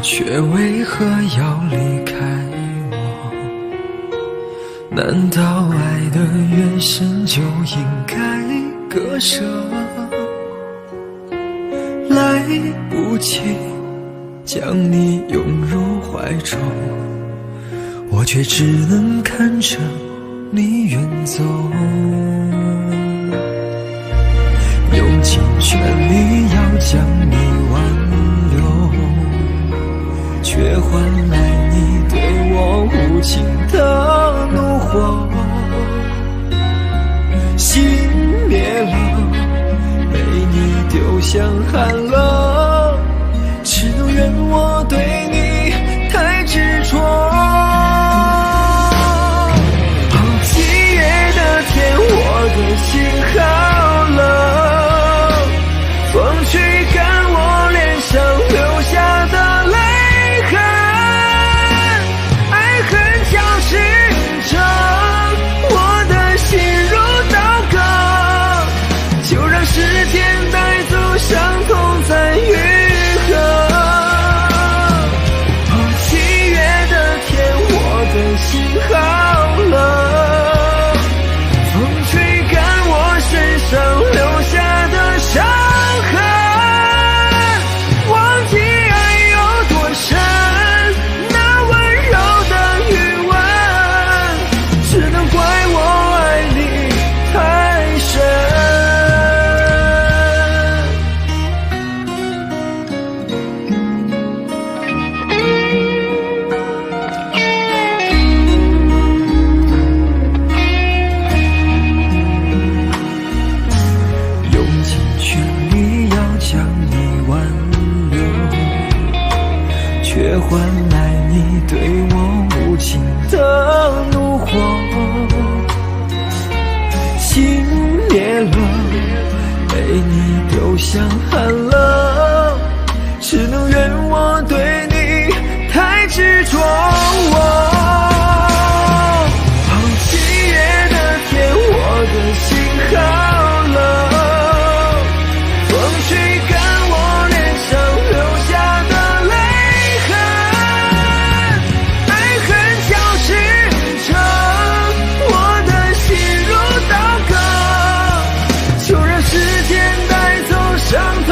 却为何要离开我？难道爱得越深就应该割舍？来不及将你拥入怀中，我却只能看着你远走，用尽全力要将你挽留，却换来你对我无情的怒火。心灭了，被你丢向寒冷，只能怨我对你太执着。好7月的天，我的心好冷，风吹干我脸上留下的泪。时间带走伤痛再愈合。7月的天，我的心好冷，风吹干我身上留下的伤痕。忘记爱有多深，那温柔的余温，只能怪我爱你太深。却换来你对我无情的怒火。心灭了，被你丢向寒冷，只能怨我对你太执着。7月的天，我的心好冷，风吹干我脸上留下的伤痛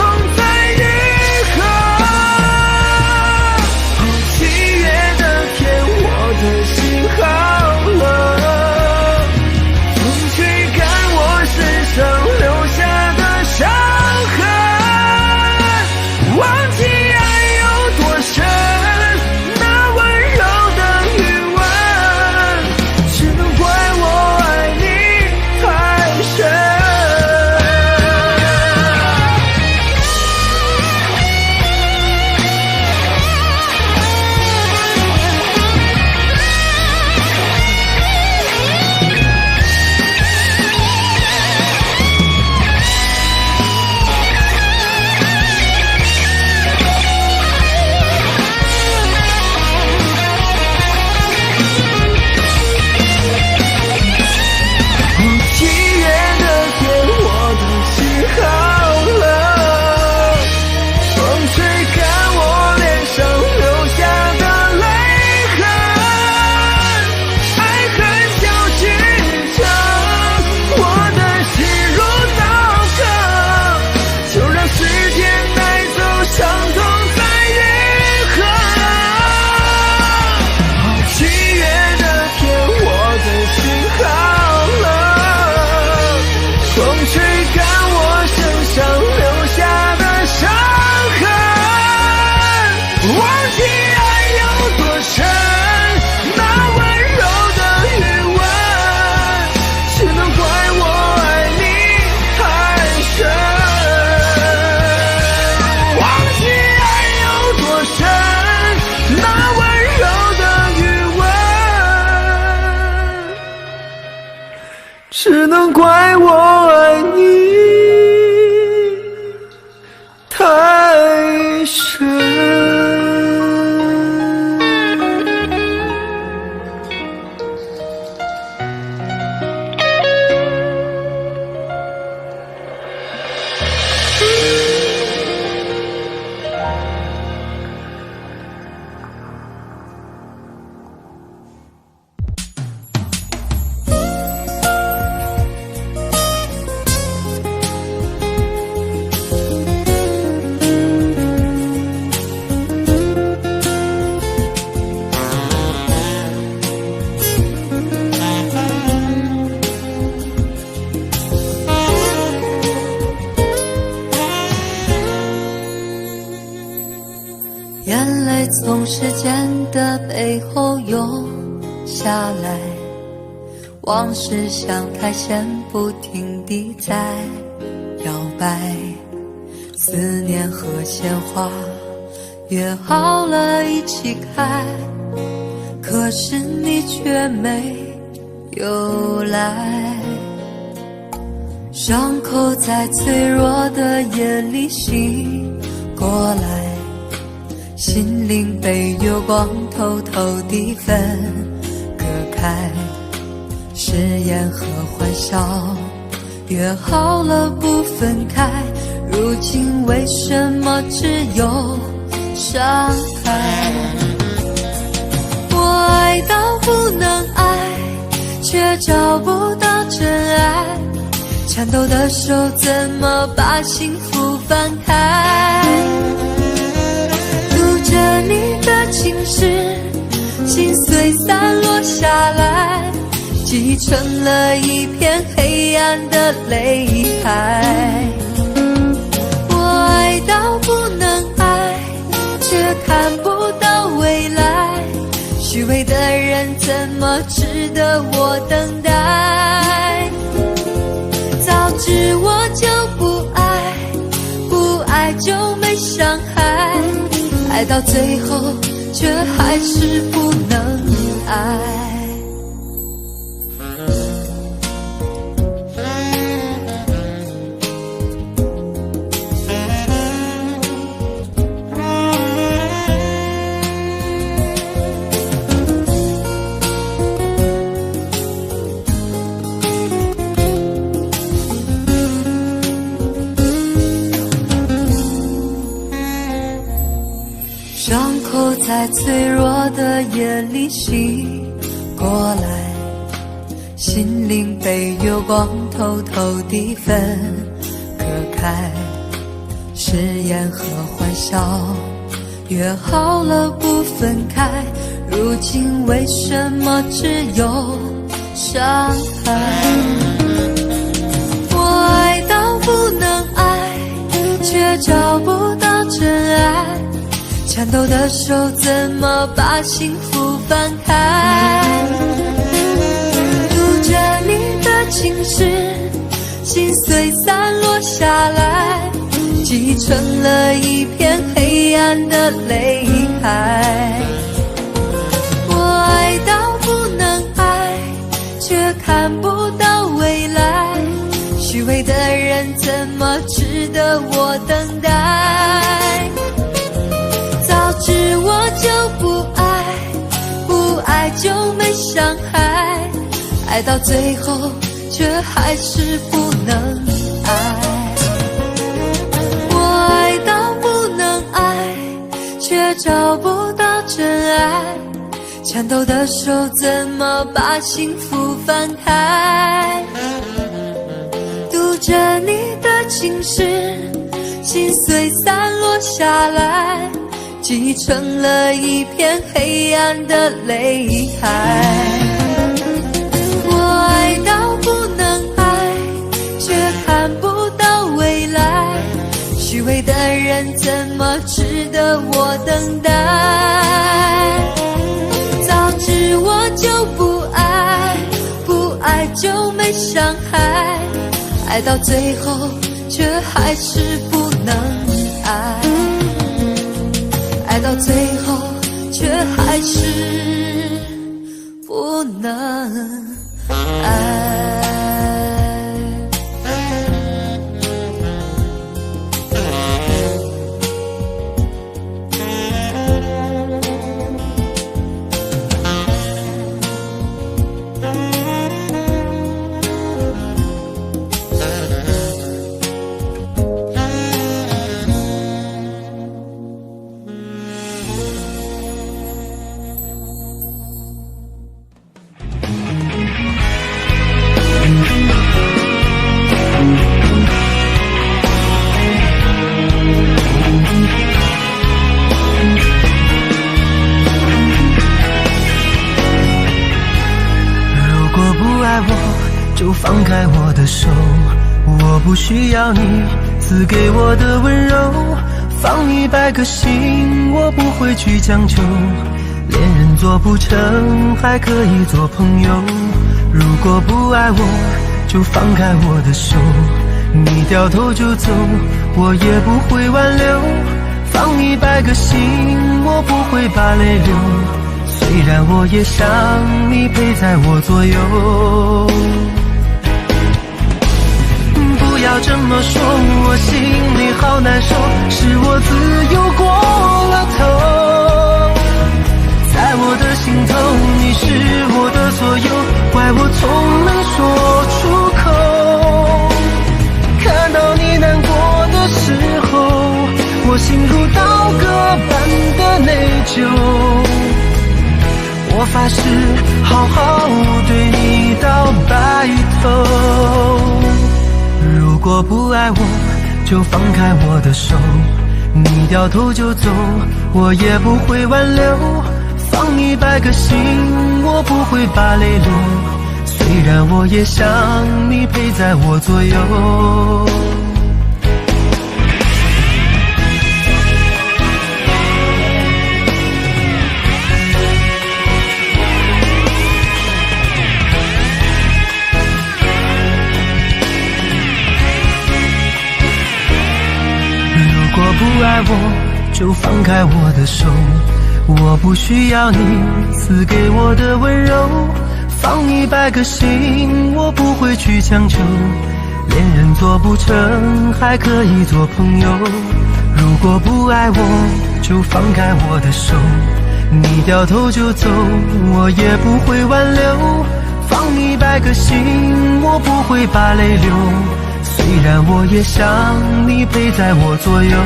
只能怪我爱你太深。眼泪从时间的背后涌下来，往事像苔藓不停地在摇摆，思念和鲜花约好了一起开，可是你却没有来。伤口在脆弱的夜里醒过来，心灵被月光偷偷地分割开，誓言和欢笑约好了不分开，如今为什么只有伤害？我爱到不能爱，却找不到真爱，颤抖的手怎么把幸福翻开？读着你的情诗，心碎散落下来，积成了一片黑暗的泪海。我爱到不能爱，却看不到未来，虚伪的人怎么值得我等待？早知我就不爱，不爱就没伤害，爱到最后却还是不能爱。伤口在脆弱的夜里醒过来，心灵被月光偷偷地分割开，誓言和欢笑约好了不分开，如今为什么只有伤害？我爱到不能爱，却找不到真爱，颤抖的手怎么把幸福翻开？读着你的情诗，心碎散落下来，积成了一片黑暗的泪海。我爱到不能爱，却看不到未来，虚伪的人怎么值得我等待？早知我就不爱，不爱就没伤害，爱到最后却还是不能爱。我爱到不能爱，却找不到真爱，颤抖的手怎么把幸福翻开？读着你的情诗，心碎散落下来，积成了一片黑暗的泪海。我爱到不能爱，却看不到未来，虚伪的人怎么值得我等待？早知我就不爱，不爱就没伤害，爱到最后却还是不能爱，爱到最后却还是不能爱。就放开我的手，我不需要你赐给我的温柔，放100个心，我不会去强求，恋人做不成，还可以做朋友。如果不爱我，就放开我的手，你掉头就走，我也不会挽留，放100个心，我不会把泪流，虽然我也想你陪在我左右。不要这么说，我心里好难受，是我自由过了头，在我的心头你是我的所有，怪我从没说出口，看到你难过的时候，我心如刀割般的内疚，我发誓好好对你到白头。如果不爱我，就放开我的手，你掉头就走，我也不会挽留，放100个心，我不会把泪流，虽然我也想你陪在我左右。如果不爱我，就放开我的手，我不需要你赐给我的温柔，放100个心，我不会去强求，恋人做不成，还可以做朋友。如果不爱我，就放开我的手，你掉头就走，我也不会挽留，放100个心，我不会把泪流，虽然我也想你陪在我左右。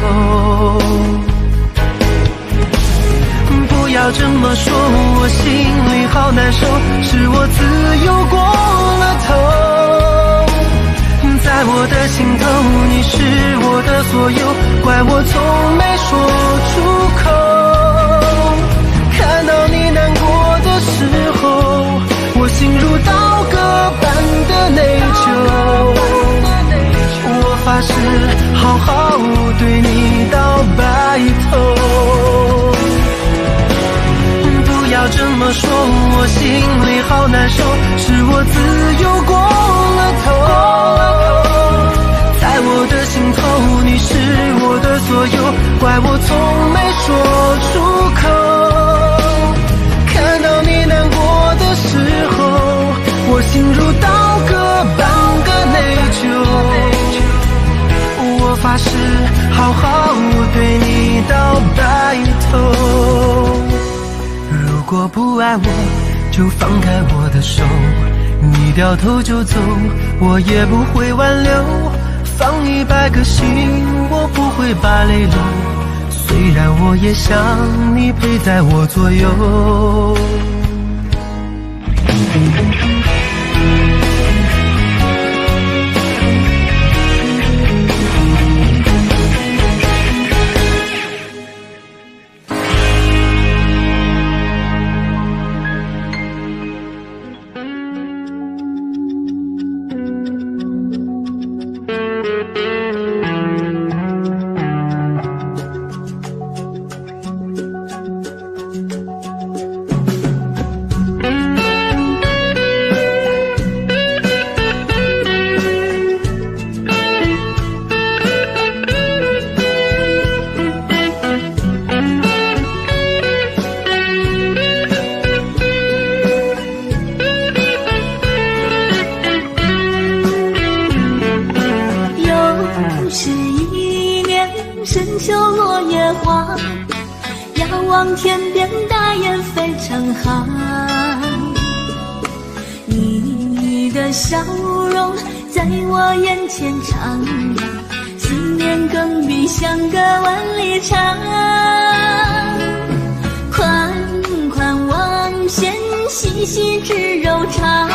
不要这么说，我心里好难受，是我自由过了头，在我的心头你是我的所有，怪我从没说出口，看到你难过的时候，我心如刀割般的内疚，我发誓好好对你到白头。不要这么说，我心里好难受，是我自由过了头，在我的心头你是我的所有，怪我从没说出口，看到你难过的时候，我心如刀割般的内疚，我发誓好好对你到白头。如果不爱我，就放开我的手，你掉头就走，我也不会挽留，放100个心，我不会把泪流，虽然我也想你陪在我左右。天边大雁飞成行，你的笑容在我眼前徜徉，思念更比相隔万里长。宽宽望线，细细织柔肠，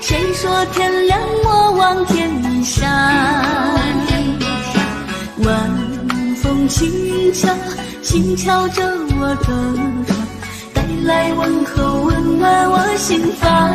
谁说天亮莫忘天上？晚风轻敲，轻敲着我的窗，带来问候，温暖我心房。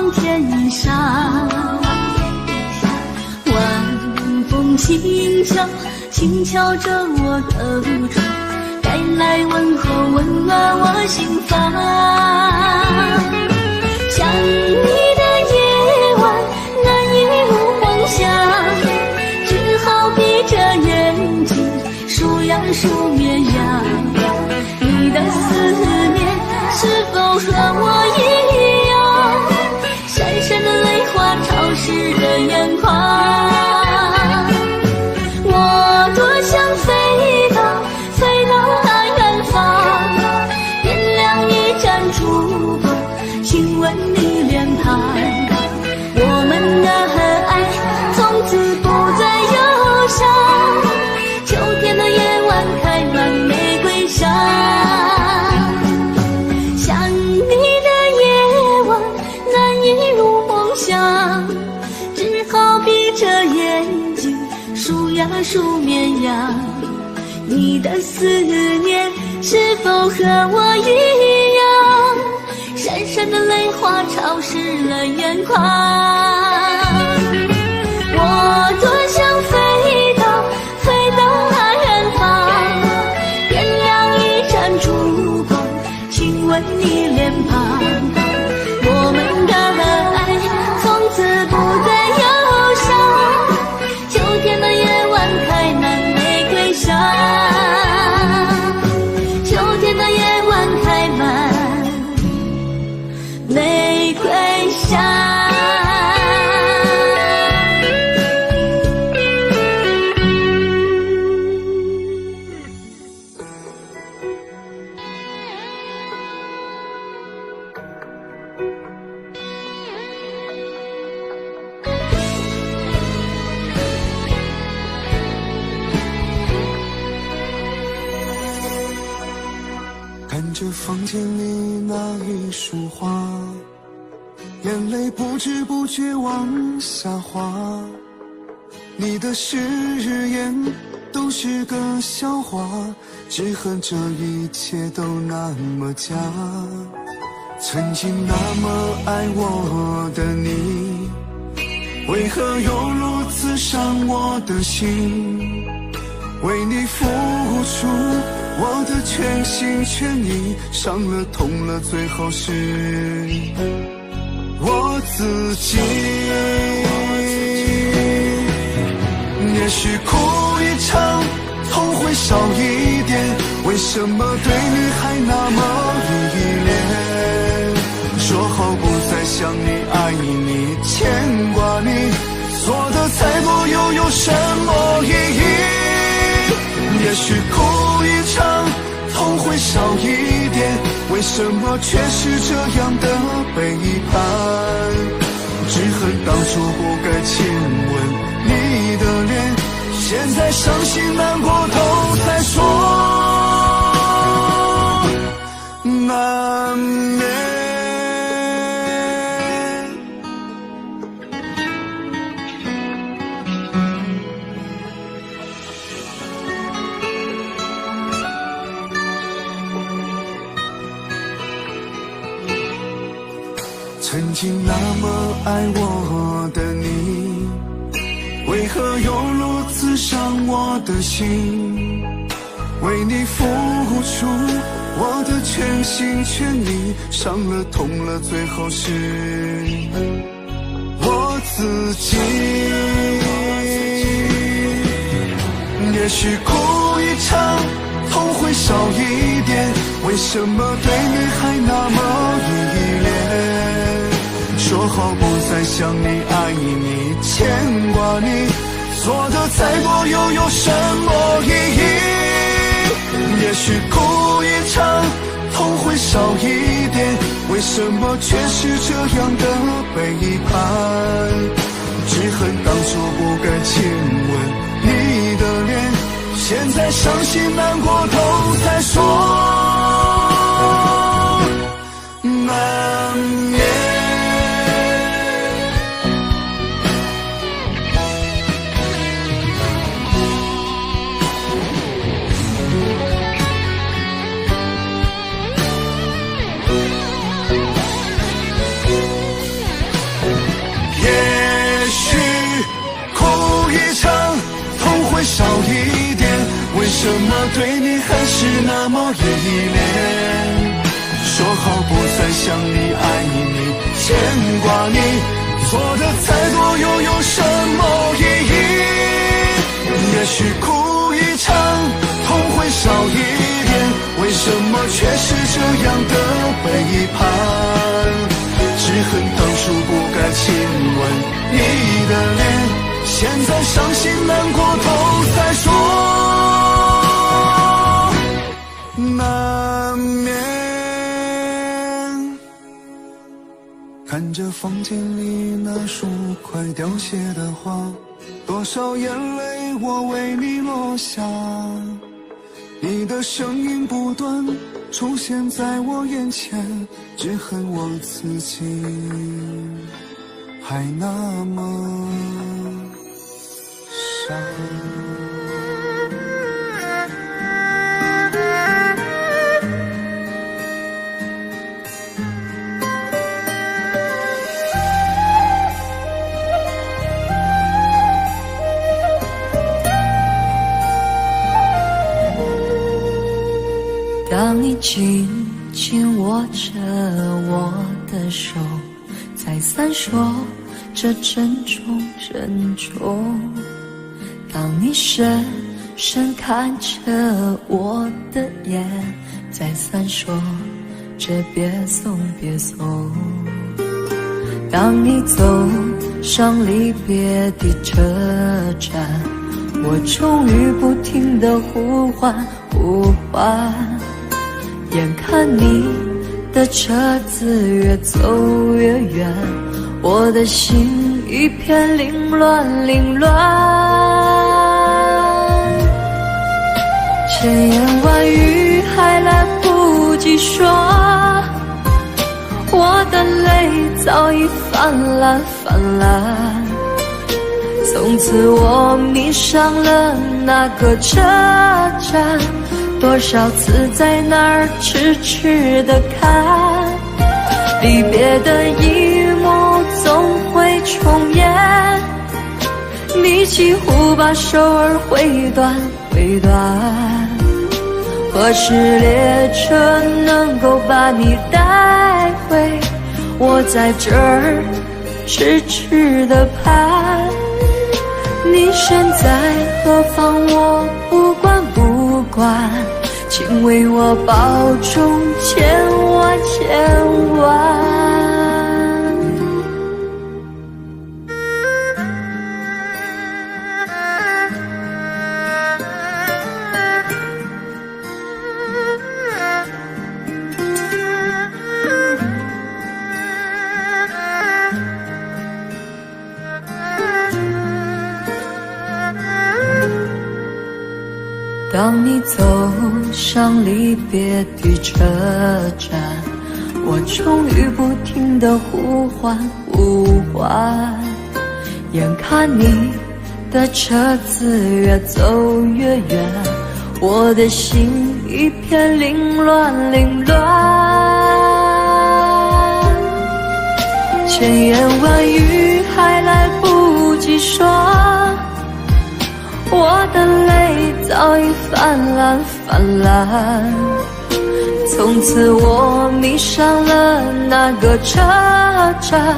望天上，晚风轻敲，轻敲着我的窗，带来问候，温暖我心房。想你的夜晚，难以入梦乡，只好闭着眼睛，数呀数绵羊。你的思念是否和我一样，闪闪的泪花潮湿了眼眶。我多想飞到那远方，点亮一盏烛光，亲吻你脸庞。我们的爱从此不再忧伤，秋天的夜晚开满玫瑰香。想你的夜晚，难以入梦乡，只好闭着眼睛，数呀数绵羊。你的思念是否和我一样，闪闪的泪花潮湿了眼眶。我多想飞到那远方，点亮一盏烛光，亲吻你脸庞。我们的爱从此不再忧伤，秋天的夜晚开满玫瑰香，秋天的夜晚开满玫瑰香。看着房间里那一束花，眼泪不知不觉往下滑。你的誓言都是个笑话，只恨这一切都那么假。曾经那么爱我的你，为何又如此伤我的心？为你付出我的全心全意，伤了痛了，最后是我自己。也许哭一场，痛会少一点，为什么对你还那么依恋？说好不再想你爱你牵挂你，做的再多又有什么意义？也许哭一场，痛会少一点，为什么却是这样的背叛？只恨当初不该亲吻你的脸，现在伤心难过都在说难免。曾经那么爱我的你，为何又如此伤我的心？为你付出我的全心全意，伤了痛了，最后是我自己。也许哭一场，痛会少一点，为什么对你还那么依恋？说好不再想你爱你牵挂你，做的再多又有什么意义？也许哭一场，痛会少一点，为什么却是这样的背叛？只恨当初不该亲吻你的脸，现在伤心难过都在说难免。什么对你还是那么依恋？说好不再想你爱你牵挂你，做的再多又有什么意义？也许哭一场痛会少一点，为什么却是这样的背叛？只恨当初不该亲吻你的脸，现在伤心难过都再说，难免。看着房间里那束快凋谢的花，多少眼泪我为你落下，你的声音不断出现在我眼前，只恨我自己还那么傻。当你紧紧握着我的手，再三说着珍重珍重，当你深深看着我的眼，再三说着别送别送，当你走上离别的车站，我终于不停地呼唤呼唤，眼看你的车子越走越远，我的心一片凌乱凌乱，千言万语还来不及说，我的泪早已泛滥泛滥，从此我迷上了那个车站，多少次在那儿痴痴地看，离别的一幕总会重演，你几乎把手儿挥断挥断，何时列车能够把你带回？我在这儿痴痴地盼，你身在何方我不管不管，请为我保重千万千万。当你走上离别的车站，我终于不停地呼唤呼唤，眼看你的车子越走越远，我的心一片凌乱凌乱，千言万语还来不及说，我的泪早已泛滥泛滥，从此我迷上了那个车站，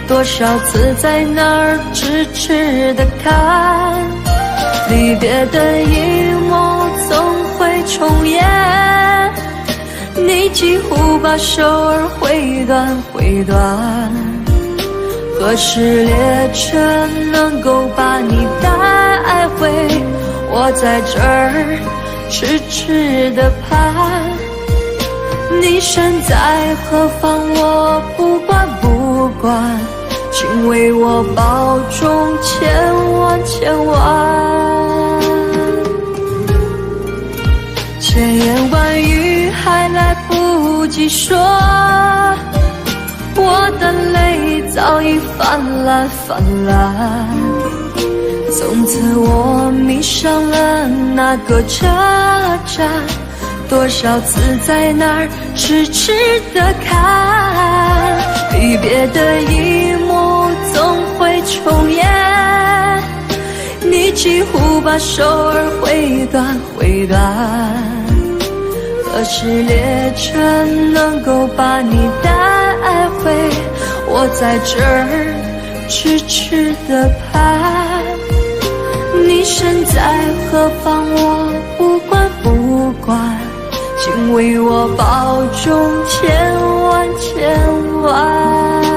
多少次在那儿痴痴地看，离别的一幕总会重演，你几乎把手儿挥断挥断，何时列车能够把你带回？我在这儿痴痴地盼，你身在何方我不管不管，请为我保重千万千万。千言万语还来不及说，我的泪早已泛滥泛滥，从此我迷上了那个车站，多少次在那儿痴痴地看，离别的一幕总会重演，你几乎把把手儿挥断挥断。何时列车能够把你带回？我在这儿痴痴地盼。你身在何方，我不管不管，请为我保重千万千万。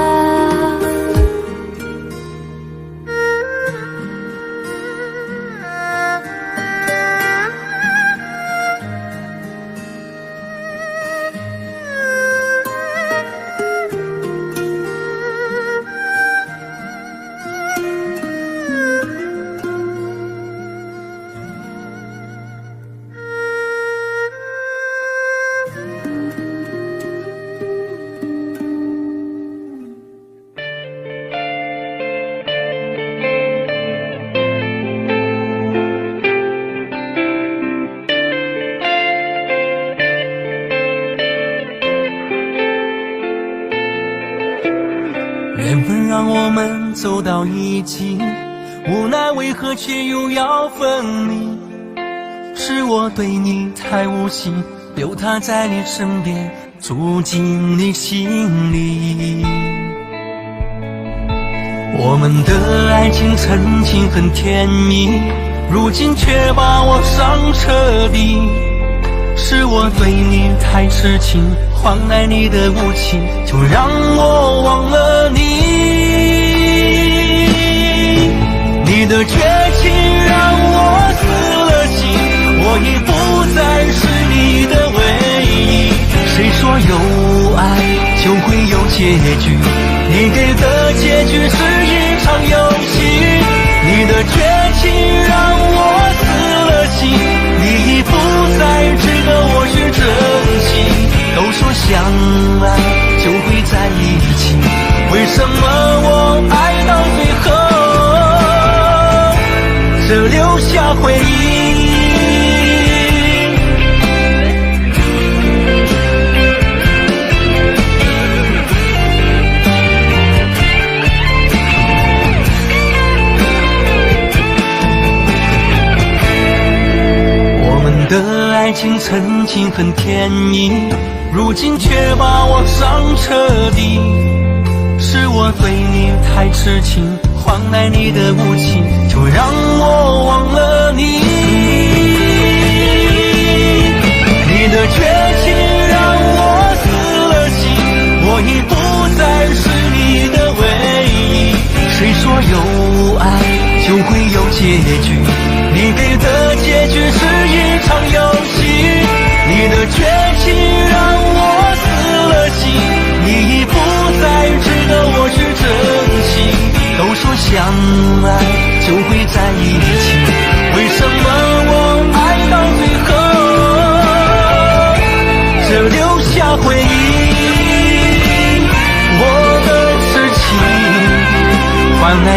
缘分让我们走到一起，无奈为何却又要分离？是我对你太无情，留他在你身边，住进你心里。我们的爱情曾经很甜蜜，如今却把我伤彻底。是我对你太痴情，换来你的无情，就让我忘了你。你的绝情让我死了心，我已不再是你的唯一。谁说有爱就会有结局？你给的结局是一场游戏。你的绝情让我死了心，你已不再值得我去珍惜。都说相爱就会在一起，为什么我爱到最后只留下回忆？的爱情曾经很甜蜜，如今却把我伤彻底。是我对你太痴情，换来你的无情，就让我忘了你。你的绝情让我死了心，我已不再是你的唯一。谁说有爱就会有结局？你给的结局是一场游戏。你的绝情让我死了心，你已不再值得我去珍惜。都说相爱就会在一起，为什么我爱到最后只留下回忆？我的痴情换来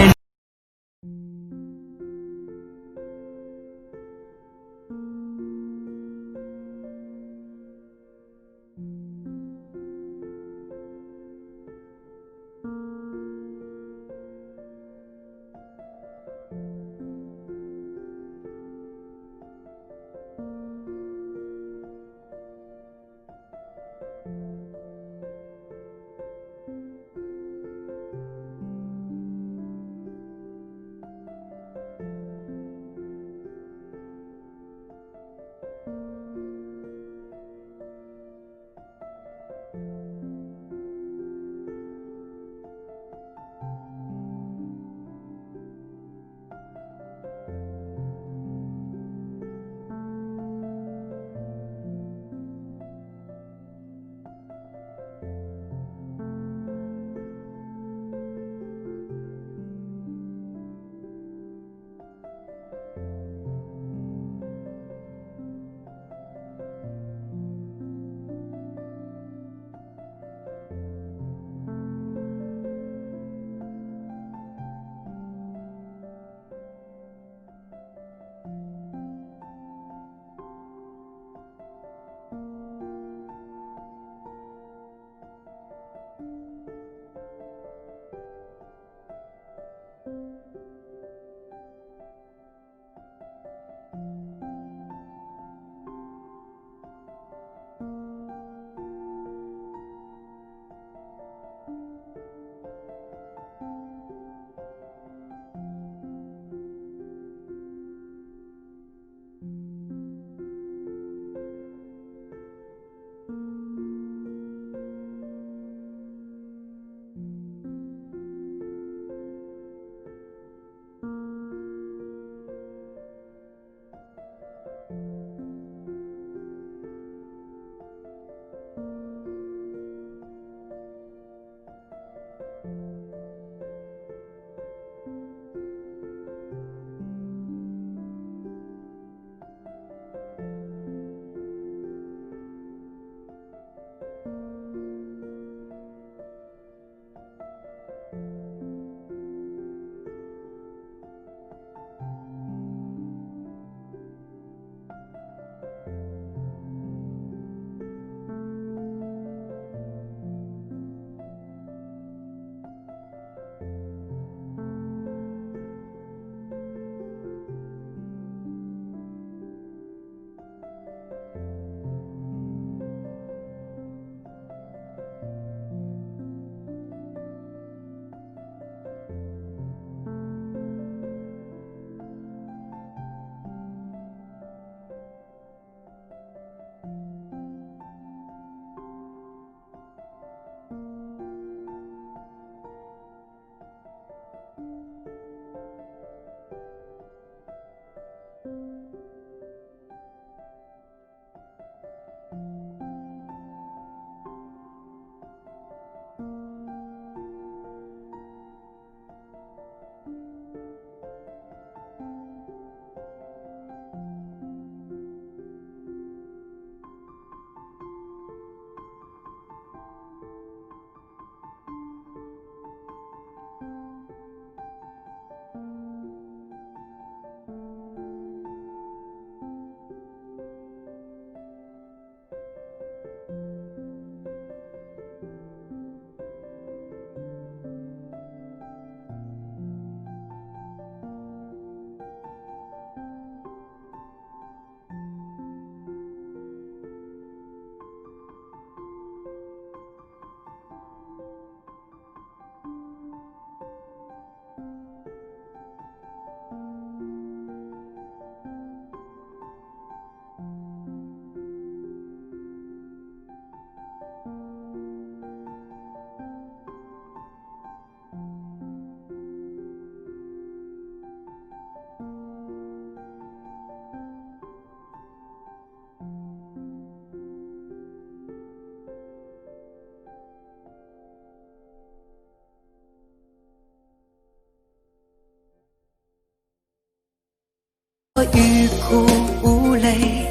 欲哭无泪，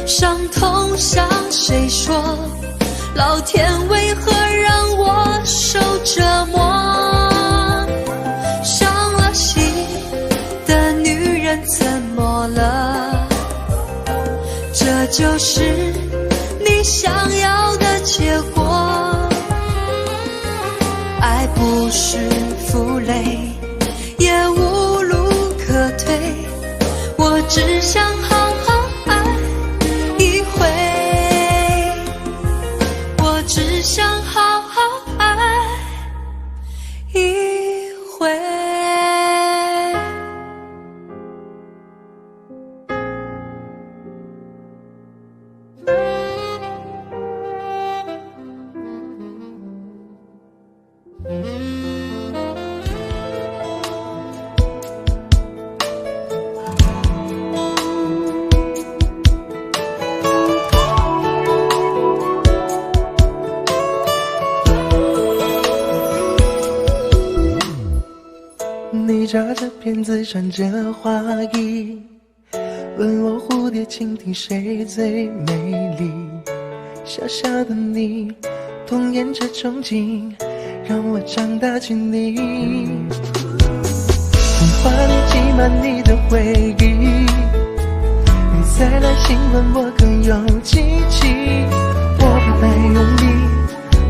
伤痛向谁说？老天为何让我受折磨？伤了心的女人怎么了？这就是你想要的结果。爱不是负累，也无路可退，我只想好好爱一回，我只想好好爱一回。你扎着辫子，穿着花衣，问我蝴蝶蜻蜓谁最美丽。小小的你，童年着憧憬，让我长大成你。童话里挤满你的回忆，你再来亲吻我更有激情。我不太用力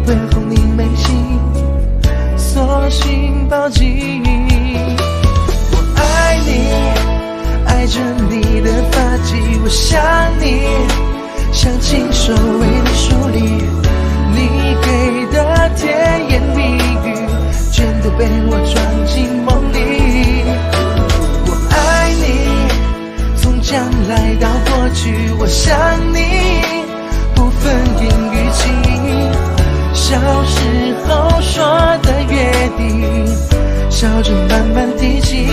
问候你眉心，索性抱紧。我爱你，爱着你的发髻，我想你，像亲手为你梳理。你给的甜言蜜语，全都被我装进梦里。我爱你，从将来到过去，我想你，不分言语情。小时候说的约定，笑着慢慢提起，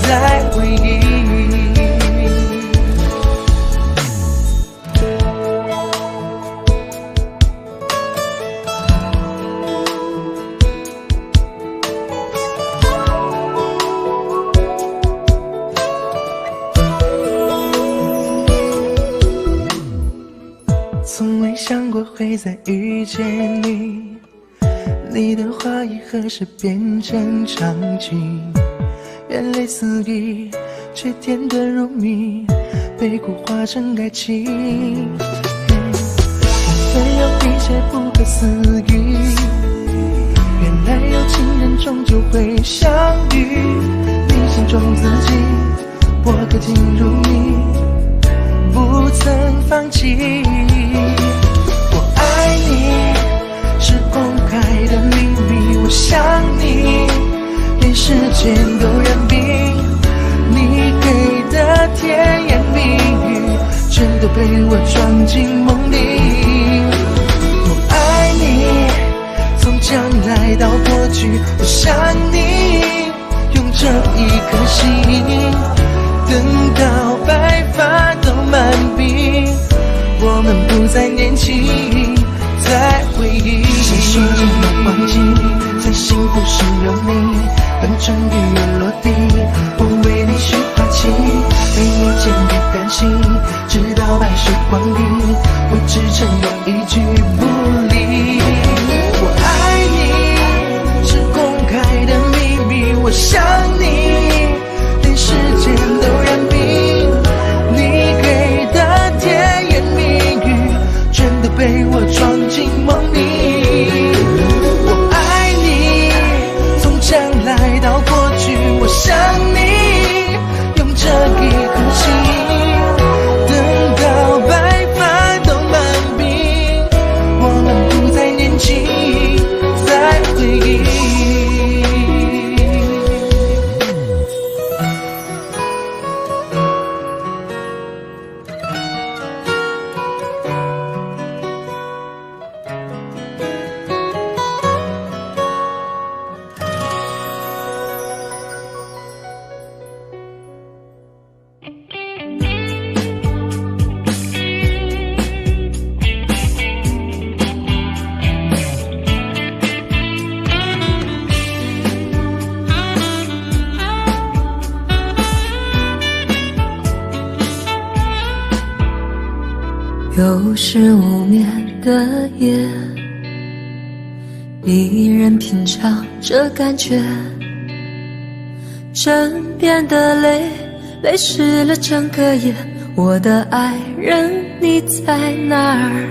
再回忆。从未想过会再遇见你，你的话语何时变成场景？眼泪四溢，却甜得如蜜，被蛊化成爱情。没有一切不可思议，原来有情人终究会相遇。你心中自己，我可进入你，不曾放弃。我爱你，是公开的秘密，我想你，连时间都染病。你给的甜言蜜语，全都被我装进梦里。我爱你，从将来到过去，我想你，用这一颗心，等到白发都满鬓，我们不再年轻，再回忆。细数着那光景，在幸福时有你，等春雨又落地，我为你许花期，没你间别担心，直到白首光阴，我只承诺一句不离。我爱你，是公开的秘密，我想你，连时间都染病。你给的甜言蜜语，全都被我装进梦里。我爱你，从将来到过去，我想你，用这一颗心，等到白发都满鬓，我又是无眠的夜，一人品尝这感觉，枕边的泪泪湿了整个夜。我的爱人你在哪儿？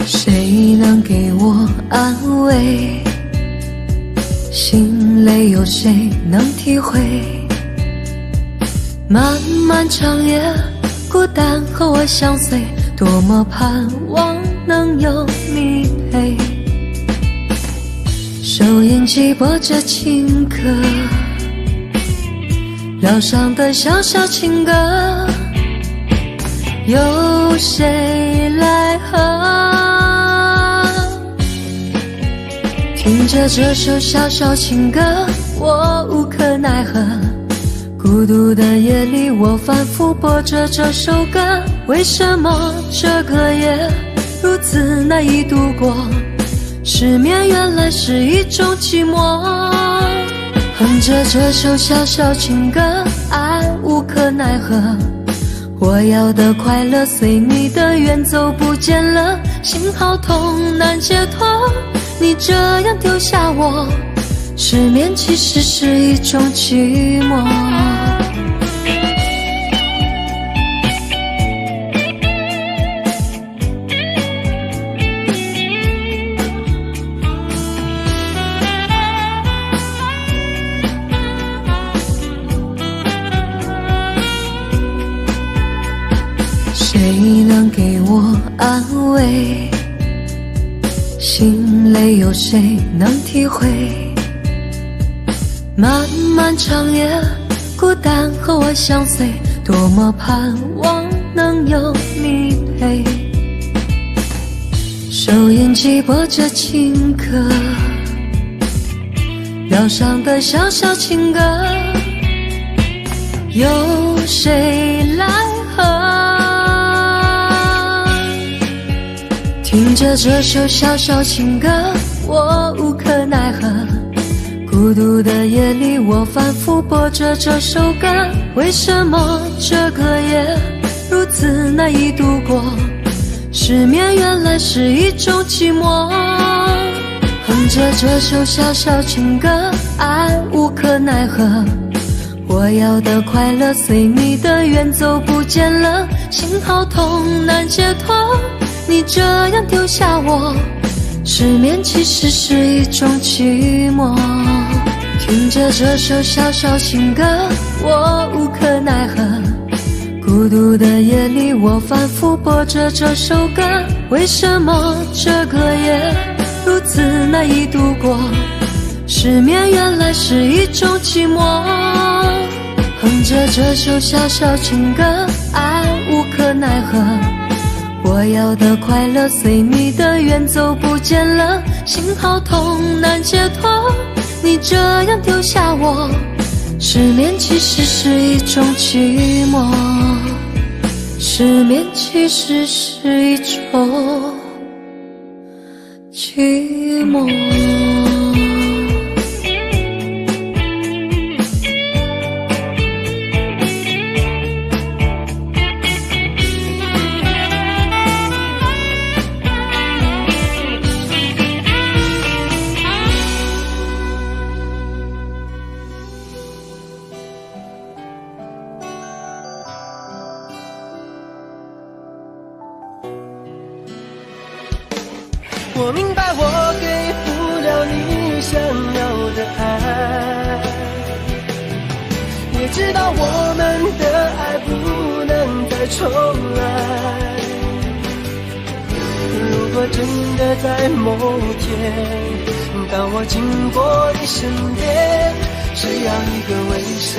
谁能给我安慰？心累有谁能体会？漫漫长夜，孤单和我相随，多么盼望能有你陪。收音机播着情歌，疗伤的小小情歌，有谁来和？听着这首小小情歌，我无可奈何。孤独的夜里，我反复播着这首歌。为什么这个夜如此难以度过？失眠原来是一种寂寞。哼着这首小小情歌，爱无可奈何。我要的快乐随你的远走不见了，心好痛难解脱。你这样丢下我，失眠其实是一种寂寞。谁能给我安慰？心累有谁能体会？漫漫长夜，孤单和我相随，多么盼望能有你陪。收音机播着情歌，疗伤的小小情歌，有谁来和？听着这首小小情歌，我无可奈何。孤独的夜里，我反复播着这首歌。为什么这个夜如此难以度过？失眠原来是一种寂寞。哼着这首小小情歌，爱无可奈何。我要的快乐随你的远走不见了，心好痛难解脱。你这样丢下我，失眠其实是一种寂寞。听着这首小小情歌，我无可奈何。孤独的夜里，我反复播着这首歌。为什么这个夜如此难以度过？失眠原来是一种寂寞。哼着这首小小情歌，爱无可奈何。我要的快乐随你的远走不见了，心好痛难解脱。你这样丢下我，失眠其实是一种寂寞。失眠其实是一种寂寞。我明白我给不了你想要的爱，也知道我们的爱不能再重来。如果真的在某天，当我经过你身边，只要一个微笑，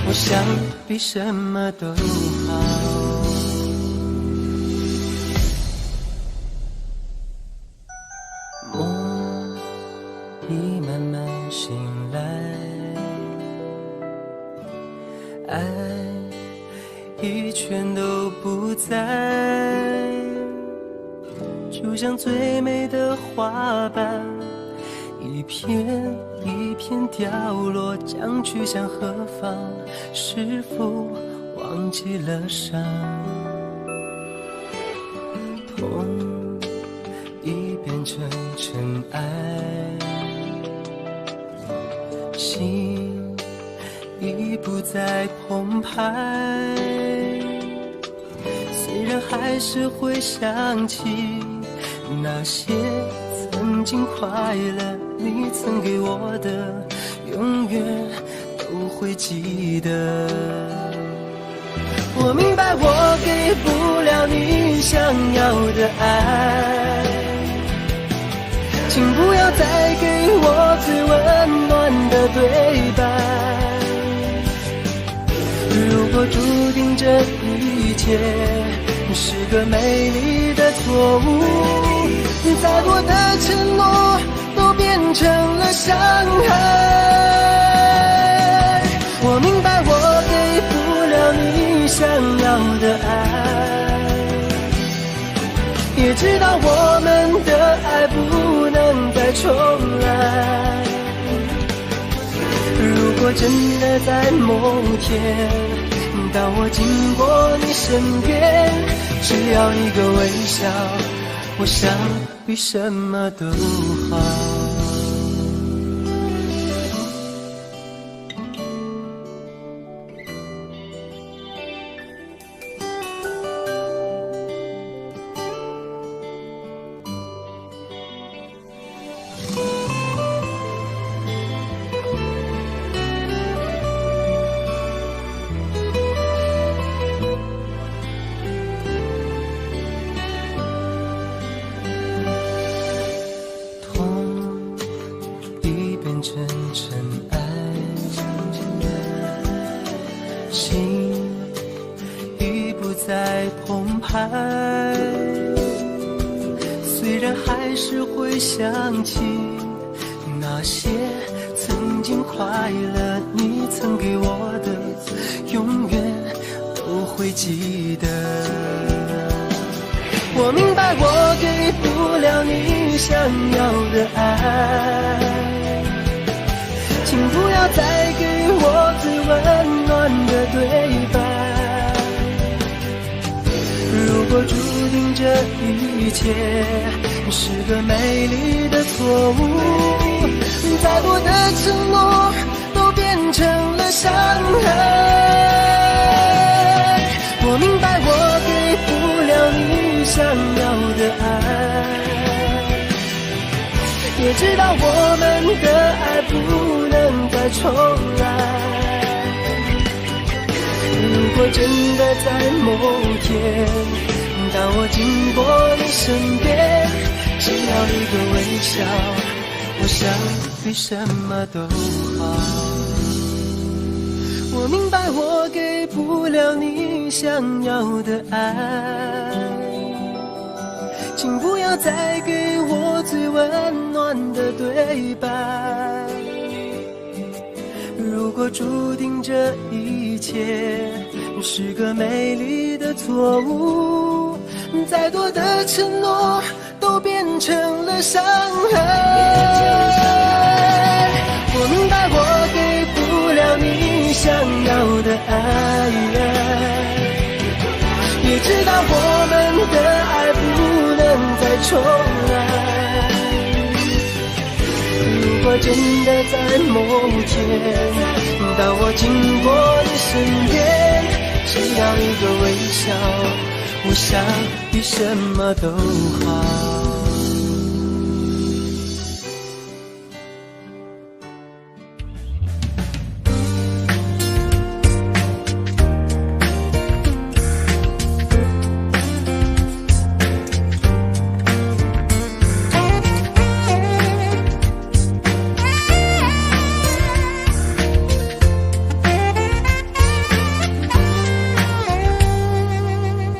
我想比什么都好。梦已慢慢醒来，爱已全都不在，就像最美的花瓣，一片一片掉落，将去向何方？是否忘记了伤？痛已变成尘埃，心已不再澎湃，虽然还是会想起那些曾经快乐，你曾给我的永远都会记得。我明白我给不了你想要的爱，请不要再给我最温暖的对白。如果注定这一切是个美丽的错误，再多的承诺都变成了伤害。我明白我给不了你想要的爱，也知道我们的爱不能再重来。如果真的在某天，当我经过你身边，只要一个微笑，我想比什么都好。成尘埃，心已不再澎湃，虽然还是会想起那些曾经快乐，你曾给我的永远都会记得。我明白我给不了你想要的爱，请不要再给我最温暖的对白。如果注定这一切是个美丽的错误，再多的承诺都变成了伤害。我明白我给不了你想要的爱，也知道我们的爱不能再重来。如果真的在某天，当我经过你身边，只要一个微笑，我想比什么都好。我明白我给不了你想要的爱，请不要再给我最温暖的对白。如果注定这一切是个美丽的错误，再多的承诺都变成了伤害。我明白我给不了你想要的爱，也知道我们的爱不能再重来。如果真的在某天，当我经过你身边，只要一个微笑，我想比什么都好。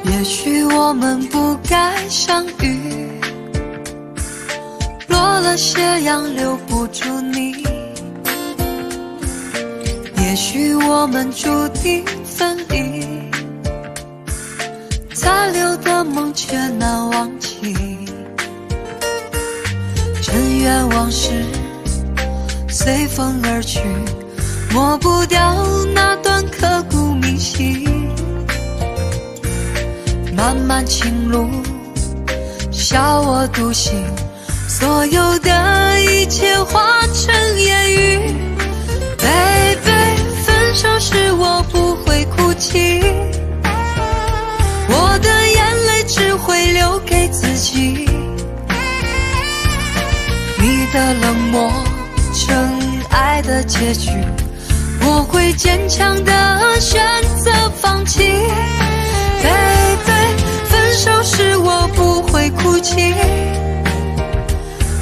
也许我们不该相遇，落了斜阳留不住你。也许我们注定分离，残留的梦却难忘记。尘缘往事随风而去，抹不掉那段刻骨铭心。漫漫情路笑我独行，所有的一切化成言语。Baby， 分手时我不会哭泣，我的眼泪只会留给自己。你的冷漠成爱的结局，我会坚强的选择放弃。Baby， 分手时我不会哭泣，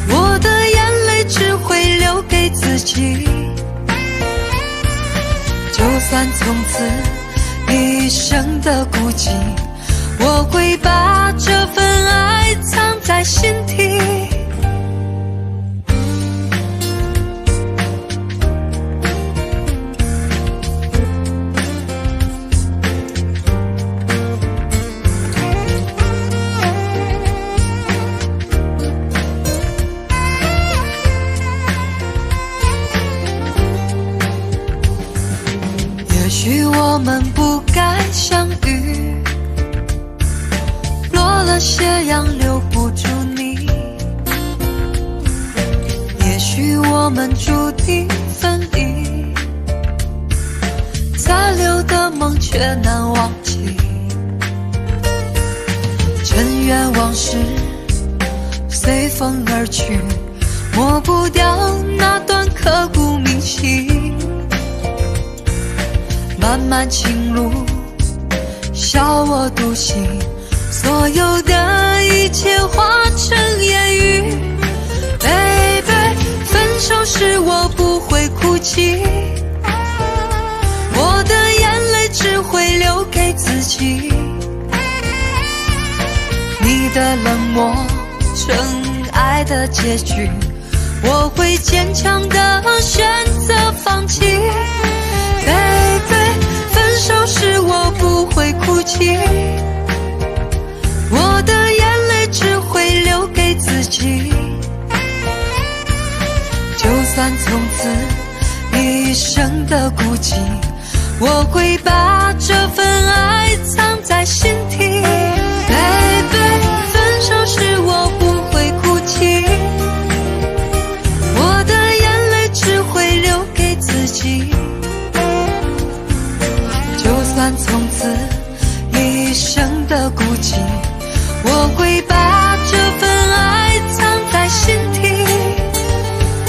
我的眼泪只会留给自己。就算从此一生的孤寂，我会把这份爱藏在心底。也许我们不该相遇，落了斜阳留不住你。也许我们注定分离，残留的梦却难忘记。尘缘往事随风而去，抹不掉那段刻骨铭心。漫漫情路，笑我独行，所有的一切化成言语。Baby， 分手时我不会哭泣，我的眼泪只会留给自己。你的冷漠成爱的结局，我会坚强的选择放弃。Baby， 分手时我不会哭泣，我的眼泪只会留给自己。就算从此一生的孤寂，我会把这份爱藏在心底。Baby， 分手时我不会哭泣，我的眼泪只会留给自己。就算从此一生的孤寂，我会把这份爱藏在心底，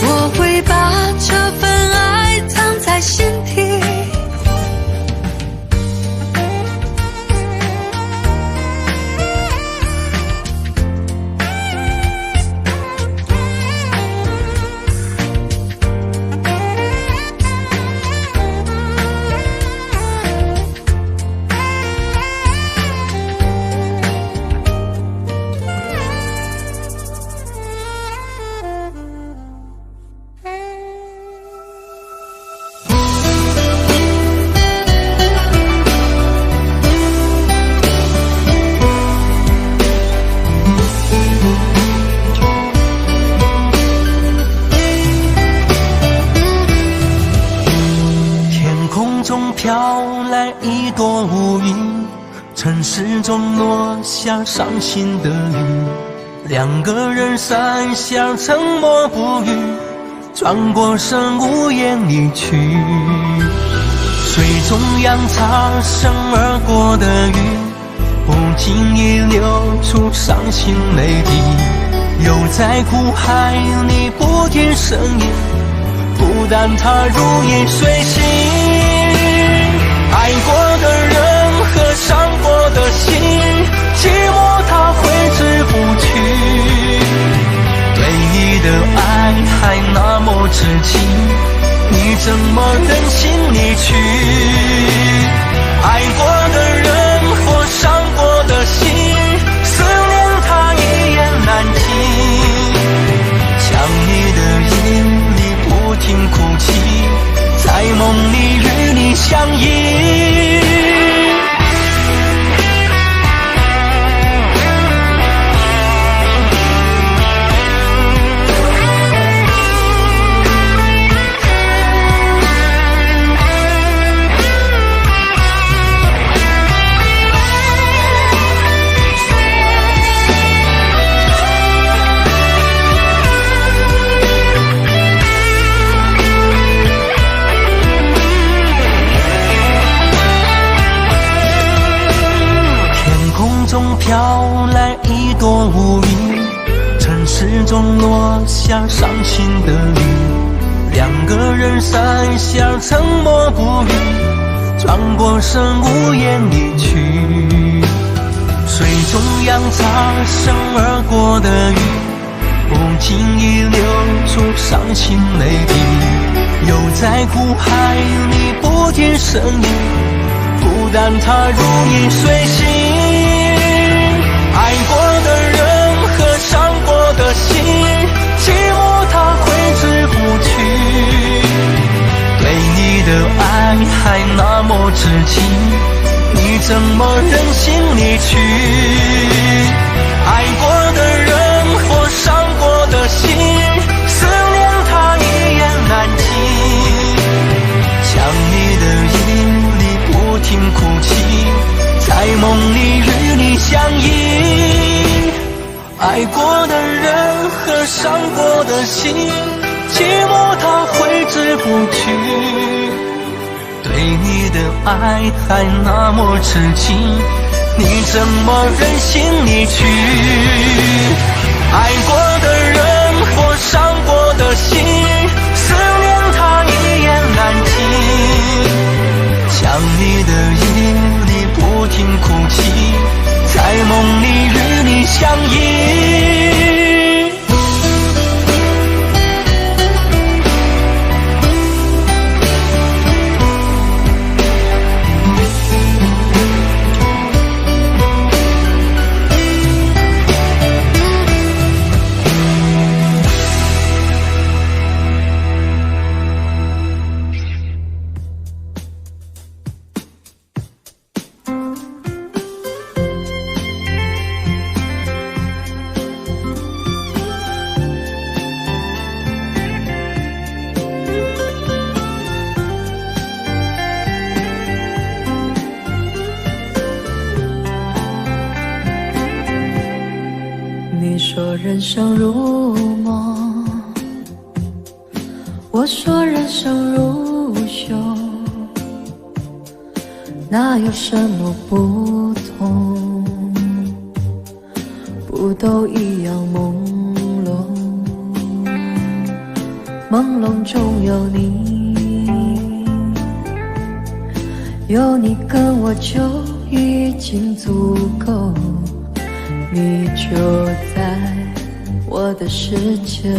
我会把这份爱藏在心底。飘来一朵乌云，城市中落下伤心的雨，两个人三相沉默不语，转过身无言离去。水中央擦身而过的雨，不经意流出伤心泪滴，又在苦海里不听声音，孤单它如影随形。爱过的人和伤过的心，寂寞它挥之不去，对你的爱还那么痴情，你怎么忍心离去？爱过的人或伤过的心，思念它一言难尽，想你的夜里不停哭泣，在梦里与你相依。飘来一朵乌云，城市中落下伤心的雨，两个人伞下沉默不语，转过身无言离去。水中央擦身而过的鱼，不经意流出伤心泪滴，又在苦海里不听声音，孤单它如影随形。爱过的人和伤过的心，寂寞它挥之不去，对你的爱还那么痴情，你怎么忍心离去？爱过的人或伤过的心，思念它一言难尽，想你的夜里不停哭泣，在梦里与你相依。爱过的人和伤过的心，寂寞它挥之不去，对你的爱还那么痴情，你怎么忍心离去？爱过的人或伤过的心，思念它一言难尽，想你的夜里不停哭泣，在梦里与你相依。你说人生如梦，我说人生如秀，哪有什么不同？不都一样朦胧，朦胧中有你，有你跟我就已经足够。你就在我的世界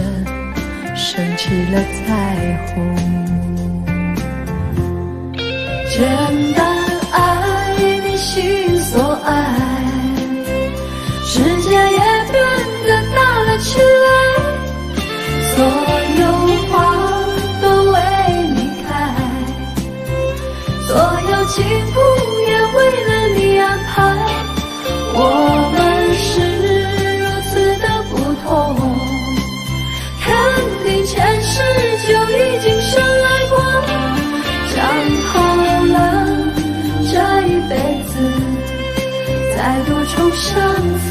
升起了彩虹，简单爱你心所爱，世界也变得大了起来，所有花都为你开，所有幸福也为了你安排，我们是如此的不同，肯定前世就已经深爱过，讲好了这一辈子再度重相逢。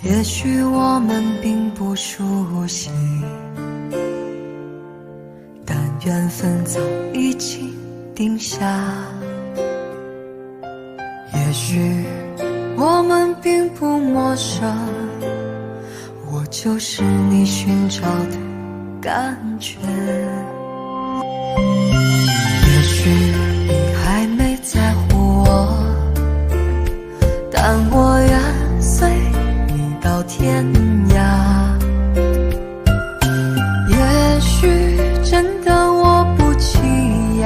也许我们并不熟悉，但缘分早已经定下。也许我们并不陌生，我就是你寻找的感觉。也许你还没在乎我，但我愿随你到天涯。也许真的我不起眼，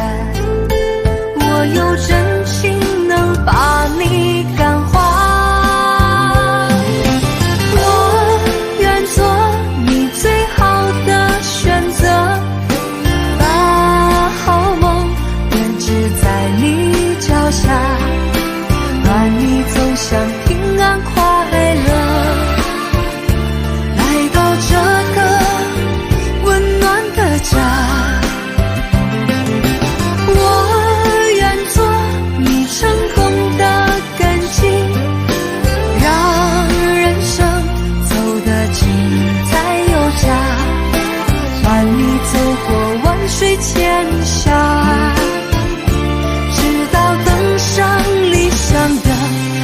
我有真情能把你感化。我愿做你最好的选择，把好梦编织在你脚下，伴你走向平安快乐，来到这个温暖的家。我愿做你成功的根基，让人生走得精彩有价，伴你走过万水千峡，直到登上理想的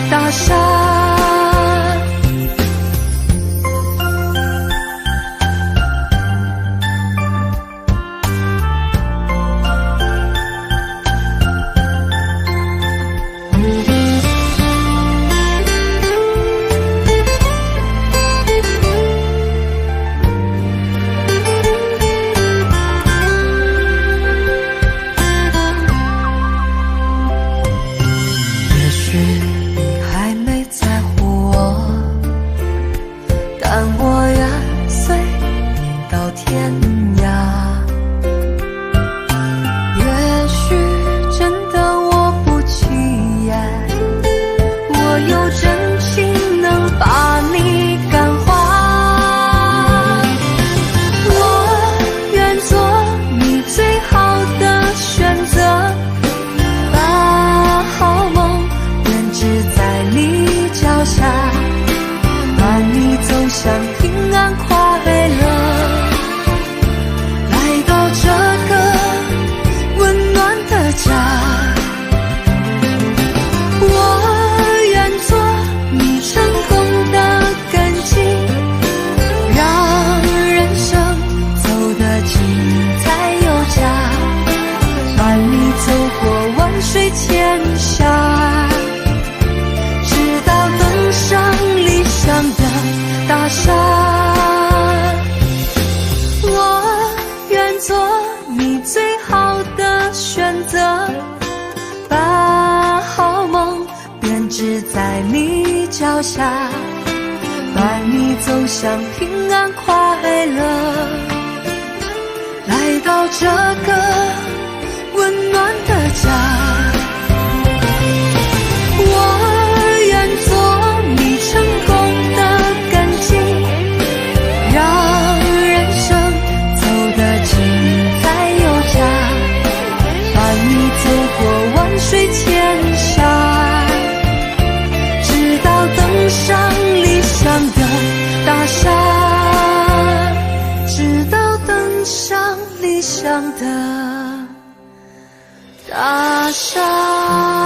大厦。也许你还没在乎我，但我愿随你到天涯。也许真的我不起眼，我有真情能把你感化。我愿做你最好的选择，把好梦编织在你脚下，伴你走向平安快乐，来到这个温暖的家。我愿做你成功的根基，让人生走得精彩有价，伴你走过万水千峡，直到登上理想的大厦。我愿做你最好的选择，把好梦编织在你脚下，伴你走向平安快乐，来到这个温暖的家。我愿做你成功的根基，让人生走得精彩有价，伴你走过万水千峡，直到登上理想的大厦，直到登上理想的大厦。